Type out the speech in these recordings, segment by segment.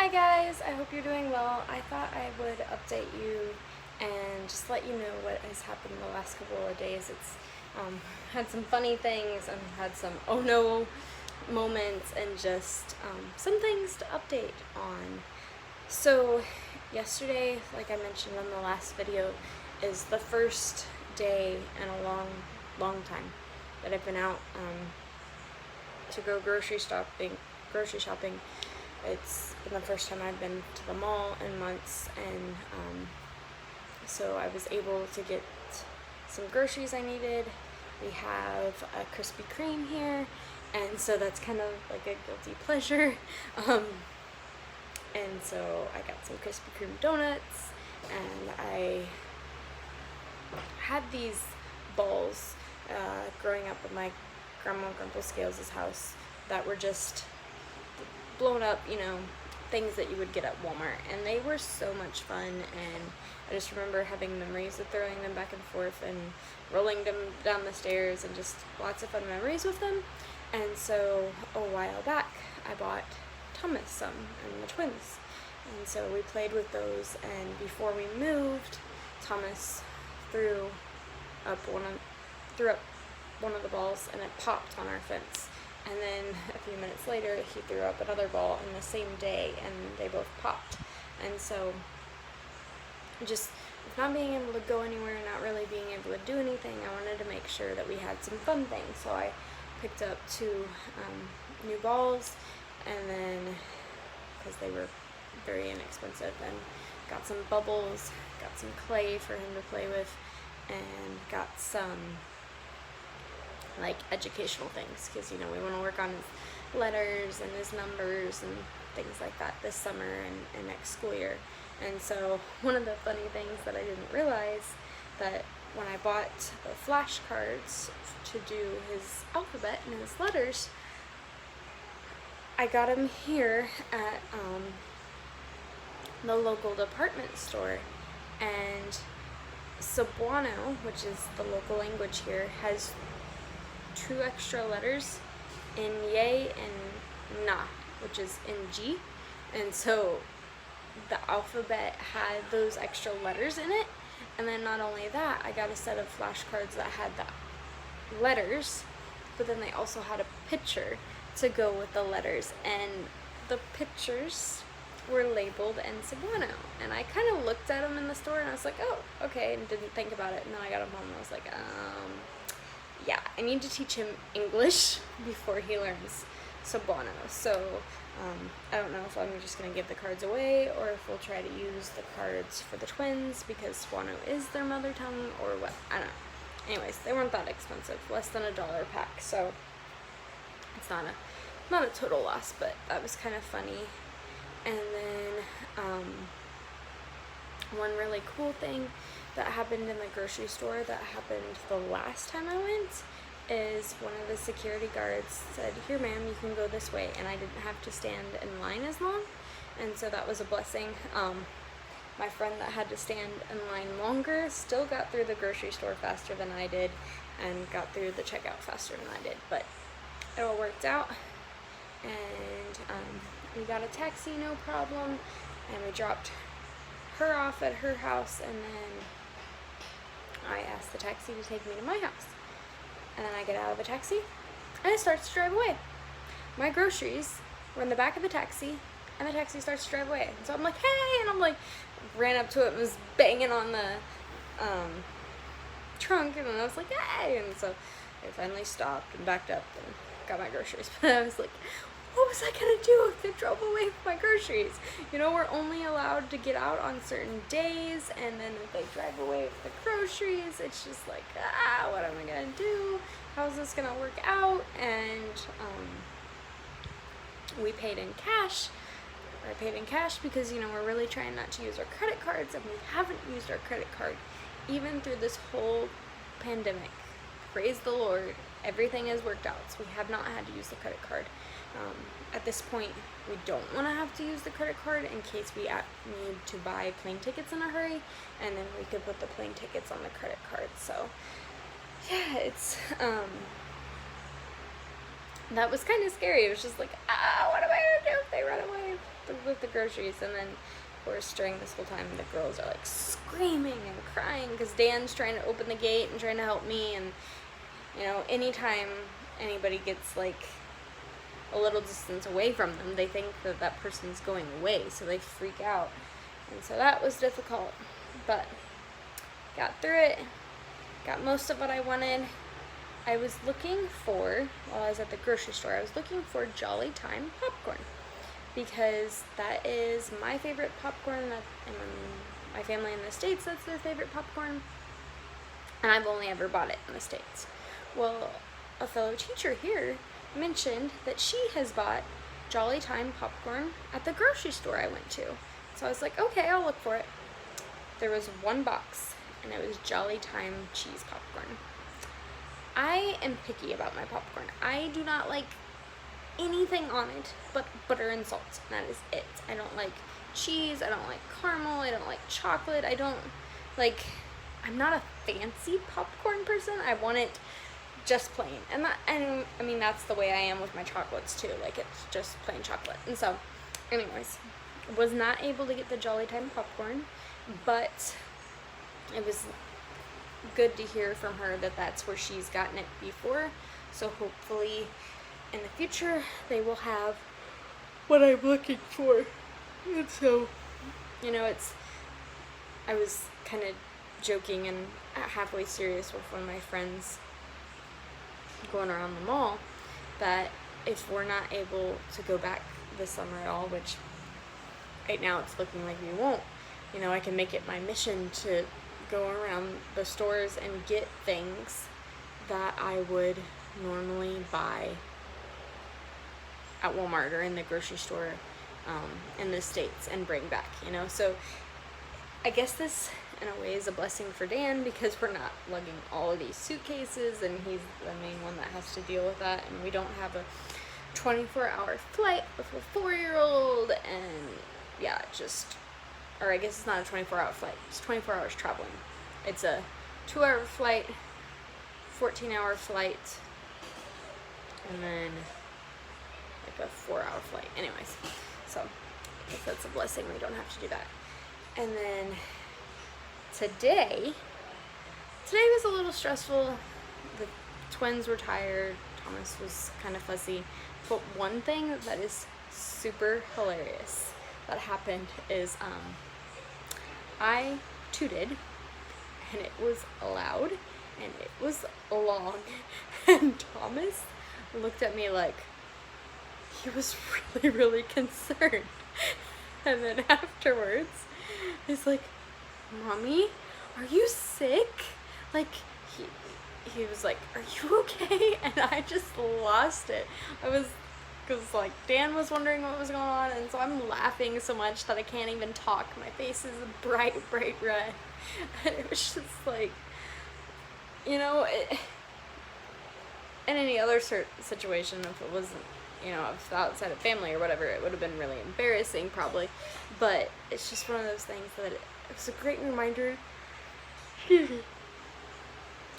Hi guys, I hope you're doing well. I thought I would update you and just let you know what has happened the last couple of days. It's had some funny things and had some oh no moments and just some things to update on. So yesterday, like I mentioned on the last video, is the first day in a long time that I've been out to go grocery shopping. It's been the first time I've been to the mall in months, and so I was able to get some groceries I needed. We have a Krispy Kreme here, and so that's kind of like a guilty pleasure. And so I got some Krispy Kreme donuts, and I had these balls growing up at my grandma and grandpa Scales' house that were just blown up, things that you would get at Walmart, and they were so much fun. And I just remember having memories of throwing them back and forth and rolling them down the stairs, and just lots of fun memories with them. And so a while back I bought Thomas some, and the twins, and so we played with those. And before we moved, Thomas threw up one of the balls, and it popped on our fence. And then a few minutes later, he threw up another ball in the same day, and they both popped. And so, just with not being able to go anywhere, not really being able to do anything, I wanted to make sure that we had some fun things. So I picked up two new balls, and then, because they were very inexpensive, and got some bubbles, got some clay for him to play with, and got some like educational things, because we want to work on his letters and his numbers and things like that this summer and next school year. And so one of the funny things that I didn't realize, that when I bought the flashcards to do his alphabet and his letters, I got him here at the local department store, and Cebuano, which is the local language here, has 2 extra letters in yay and na, which is in G. And so the alphabet had those extra letters in it. And then not only that, I got a set of flashcards that had the letters, but then they also had a picture to go with the letters, and the pictures were labeled in Cebuano. And I kind of looked at them in the store, and I was like, oh, okay, and didn't think about it. And then I got them home, and I was like, yeah, I need to teach him English before he learns Cebuano. So I don't know if I'm just going to give the cards away, or if we'll try to use the cards for the twins, because Cebuano is their mother tongue, or what. I don't know. Anyways, they weren't that expensive, less than $1 a pack, so it's not a total loss, but that was kind of funny. And then one really cool thing that happened in the grocery store that happened the last time I went is one of the security guards said, "Here ma'am, you can go this way," and I didn't have to stand in line as long, and so that was a blessing. My friend that had to stand in line longer still got through the grocery store faster than I did, and got through the checkout faster than I did, but it all worked out. And we got a taxi, no problem, and we dropped her off at her house, and then I asked the taxi to take me to my house. And then I get out of the taxi, and it starts to drive away. My groceries were in the back of the taxi, and the taxi starts to drive away. And so I'm like, hey, and I'm like, ran up to it and was banging on the trunk, and then I was like, hey, and so I finally stopped and backed up and got my groceries. But I was like, what was I gonna do if they drove away with my groceries? We're only allowed to get out on certain days, and then if they drive away with the groceries, it's just like, what am I gonna do? How's this gonna work out? And we paid in cash. I paid in cash because, we're really trying not to use our credit cards, and we haven't used our credit card even through this whole pandemic. Praise the Lord, everything has worked out, so we have not had to use the credit card. At this point, we don't want to have to use the credit card in case we need to buy plane tickets in a hurry, and then we could put the plane tickets on the credit card. So yeah, it's that was kind of scary. It was just like, what am I gonna do if they run away with the groceries. And then, of course, during this whole time, the girls are like screaming and crying because Dan's trying to open the gate and trying to help me. And, you know, anytime anybody gets like a little distance away from them, they think that that person's going away, so they freak out. And so that was difficult, but got through it, got most of what I wanted. I was looking for, while I was at the grocery store, I was looking for Jolly Time popcorn, because that is my favorite popcorn, and my family in the States, that's their favorite popcorn, and I've only ever bought it in the States. Well, a fellow teacher here mentioned that she has bought Jolly Time popcorn at the grocery store I went to. So I was like, okay, I'll look for it. There was one box, and it was Jolly Time cheese popcorn. I am picky about my popcorn. I do not like anything on it but butter and salt, and that is it. I don't like cheese, I don't like caramel, I don't like chocolate, I'm not a fancy popcorn person. I want it just plain, and I mean that's the way I am with my chocolates too. Like, it's just plain chocolate. And so, anyways, was not able to get the Jolly Time popcorn, but it was good to hear from her that that's where she's gotten it before. So hopefully, in the future, they will have what I'm looking for. And so, you know, I was kind of joking and halfway serious with one of my friends going around the mall, that if we're not able to go back this summer at all, which right now it's looking like we won't, you know, I can make it my mission to go around the stores and get things that I would normally buy at Walmart or in the grocery store in the States and bring back, you know. So I guess this in a way is a blessing for Dan, because we're not lugging all of these suitcases, and he's the main one that has to deal with that, and we don't have a 24-hour flight with a 4-year-old, and yeah, or I guess it's not a 24-hour flight, it's 24 hours traveling. It's a 2-hour flight, 14-hour flight, and then like a 4-hour flight. Anyways, so I guess that's a blessing, we don't have to do that. And then today was a little stressful. The twins were tired, Thomas was kind of fussy, but one thing that is super hilarious that happened is I tooted, and it was loud, and it was long, and Thomas looked at me like he was really, really concerned. And then afterwards, he's like, "Mommy, are you sick?" Like, he was like, "Are you okay?" And I just lost it. Because like Dan was wondering what was going on, and so I'm laughing so much that I can't even talk. My face is bright, bright red. And it was just like, you know, in any other situation, if it wasn't, you know, if outside of family or whatever, it would have been really embarrassing probably. But it's just one of those things that it was a great reminder to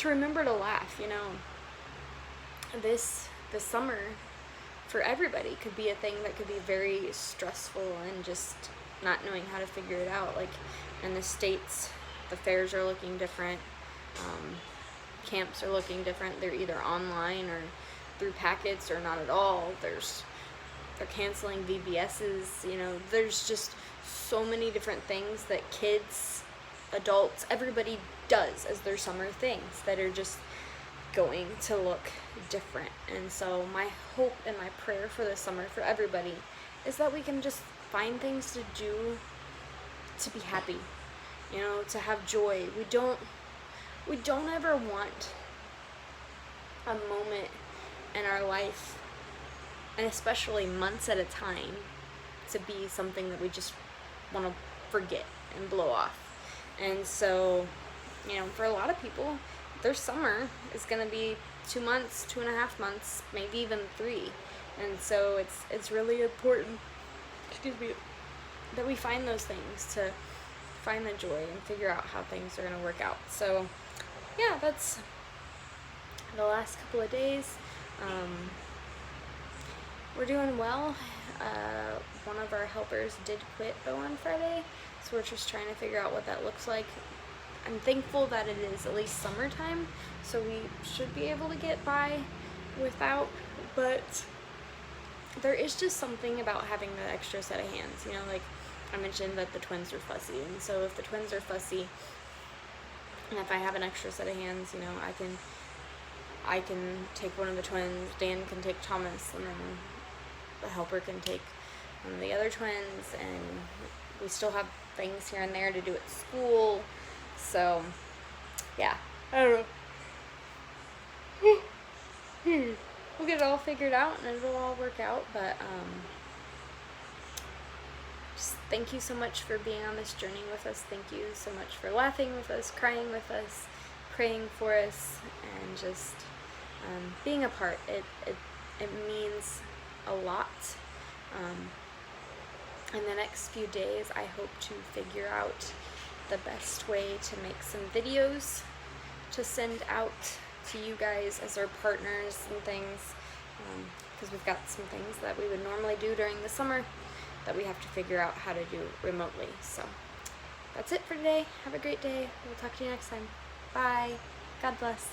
remember to laugh, you know. This summer for everybody could be a thing that could be very stressful, and just not knowing how to figure it out. Like in the States, the fairs are looking different, camps are looking different. They're either online or through packets or not at all. They're canceling VBSs, you know. There's just so many different things that kids, adults, everybody does as their summer things that are just going to look different. And so my hope and my prayer for this summer for everybody is that we can just find things to do to be happy, you know, to have joy. We don't ever want a moment in our life, and especially months at a time, to be something that we just want to forget and blow off. And so, you know, for a lot of people, their summer is going to be 2 months, 2.5 months, maybe even 3. And so it's really important, that we find those things, to find the joy and figure out how things are going to work out. So yeah, that's the last couple of days. We're doing well. one of our helpers did quit though on Friday, so we're just trying to figure out what that looks like. I'm thankful that it is at least summertime, so we should be able to get by without, but there is just something about having the extra set of hands, you know, like I mentioned that the twins are fussy, and so if the twins are fussy, and if I have an extra set of hands, you know, I can take one of the twins, Dan can take Thomas, and then the helper can take one of the other twins, and we still have things here and there to do at school, so yeah, I don't know. We'll get it all figured out and it'll all work out, but just thank you so much for being on this journey with us. Thank you so much for laughing with us, crying with us, praying for us, and just being a part. It means a lot. In the next few days, I hope to figure out the best way to make some videos to send out to you guys as our partners and things, because we've got some things that we would normally do during the summer that we have to figure out how to do remotely. So that's it for today. Have a great day. We'll talk to you next time. Bye. God bless.